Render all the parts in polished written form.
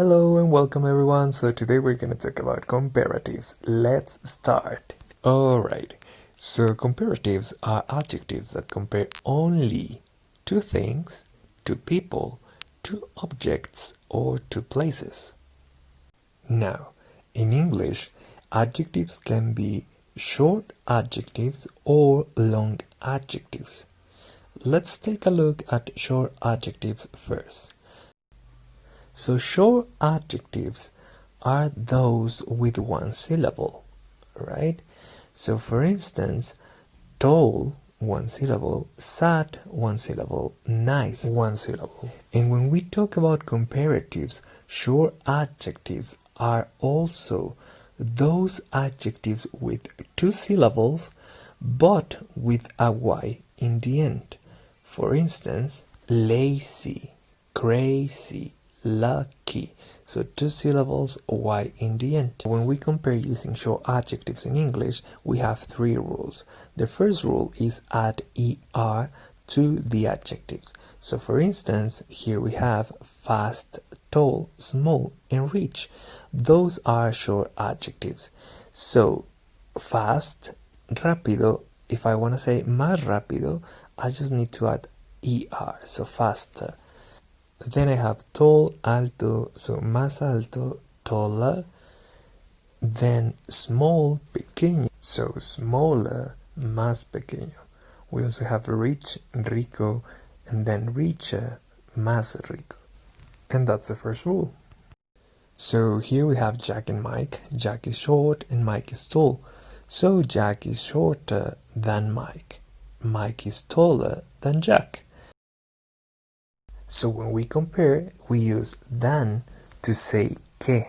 Hello and welcome everyone. So today we're going to talk about comparatives. Let's start. Alright, so comparatives are adjectives that compare only two things, two people, two objects, or two places. Now, in English, adjectives can be short adjectives or long adjectives. Let's take a look at short adjectives first. So short adjectives are those with one syllable, right? So for instance, tall, one syllable, sad, one syllable, nice, one syllable. And when we talk about comparatives, short adjectives are also those adjectives with two syllables but with a Y in the end. For instance, lazy, crazy, lucky. So two syllables, Y in the end. When we compare using short adjectives in English, we have three rules. The first rule is add ER to the adjectives. So for instance, here we have fast, tall, small, and rich. Those are short adjectives. So fast, rápido, if I want to say más rápido, I just need to add ER, so faster. Then I have tall, alto, so más alto, taller. Then small, pequeño, so smaller, más pequeño. We also have rich, rico, and then richer, más rico. And that's the first rule. So here we have Jack and Mike. Jack is short and Mike is tall. So Jack is shorter than Mike. Mike is taller than Jack. So when we compare, we use than to say que.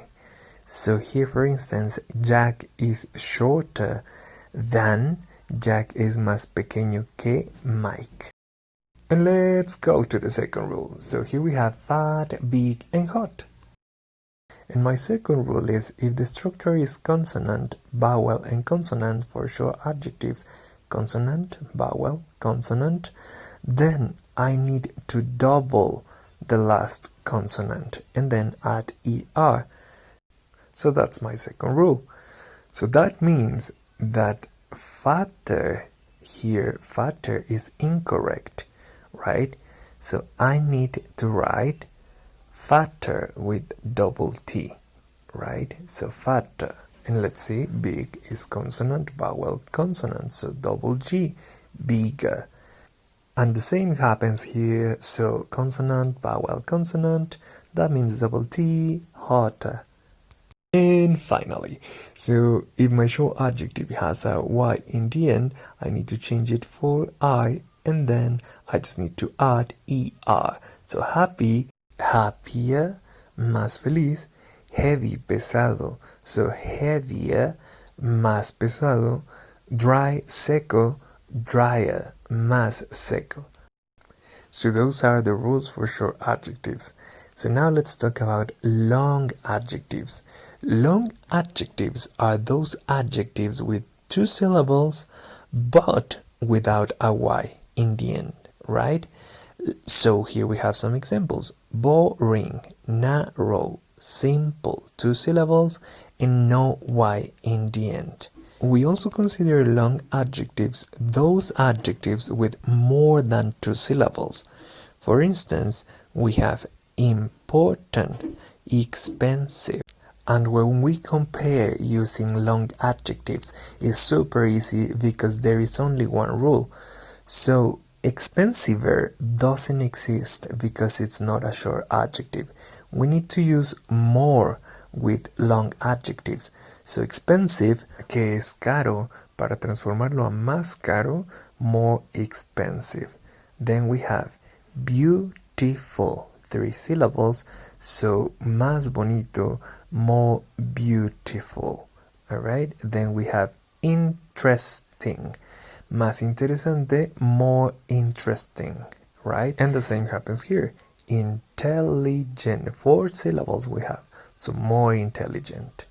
So here, for instance, Jack is shorter than, Jack is más pequeño que Mike. And let's go to the second rule. So here we have fat, big, and hot. And my second rule is if the structure is consonant, vowel, and consonant for short adjectives, consonant, vowel, consonant, then I need to double the last consonant and then add ER. So that's my second rule. So that means that fatter here, fatter is incorrect, right? So I need to write fatter with double T, right? So fatter. And let's see, big is consonant, vowel, consonant, so double G, bigger. And the same happens here, so consonant, vowel, consonant, that means double T, hotter. And finally, so if my short adjective has a Y in the end, I need to change it for I, and then I just need to add ER. So happy, happier, más feliz, heavy, pesado, so heavier, más pesado, dry, seco, drier, más seco. So those are the rules for short adjectives. So now let's talk about long adjectives. Long adjectives are those adjectives with two syllables but without a Y in the end, right? So here we have some examples. Boring, narrow, simple, two syllables, and no Y in the end. We also consider long adjectives those adjectives with more than two syllables. For instance, we have important, expensive. And when we compare using long adjectives, it's super easy because there is only one rule. So expensiver doesn't exist because it's not a short adjective. We need to use more with long adjectives. So expensive, que es caro, para transformarlo a más caro, more expensive. Then we have beautiful, three syllables, so más bonito, more beautiful. Alright, then we have interesting, más interesante, more interesting, right? And the same happens here. Intelligent, four syllables we have, so more intelligent.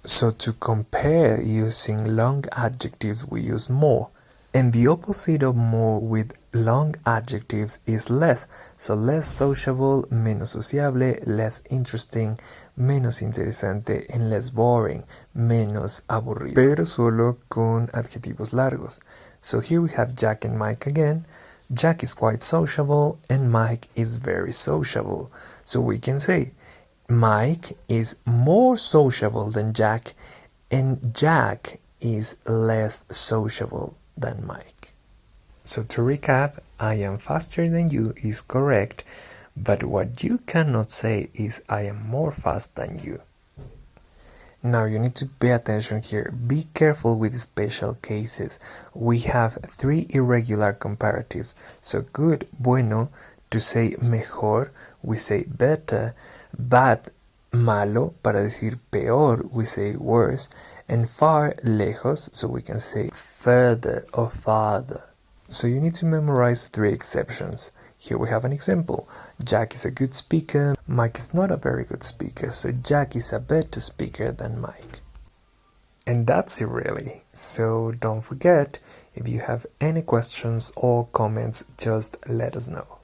So to compare using long adjectives we use more. And the opposite of more with long adjectives is less. So less sociable, menos sociable, less interesting, menos interesante, and less boring, menos aburrido. Pero solo con adjetivos largos. So here we have Jack and Mike again. Jack is quite sociable and Mike is very sociable. So we can say Mike is more sociable than Jack and Jack is less sociable than Mike. So to recap, I am faster than you is correct, but what you cannot say is I am more fast than you. Now you need to pay attention here. Be careful with special cases. We have three irregular comparatives. So good, bueno, to say mejor, we say better, bad, malo, para decir peor, we say worse, and far, lejos, so we can say further or farther. So you need to memorize three exceptions. Here we have an example. Jack is a good speaker, Mike is not a very good speaker, so Jack is a better speaker than Mike. And that's it really. So don't forget, if you have any questions or comments, just let us know.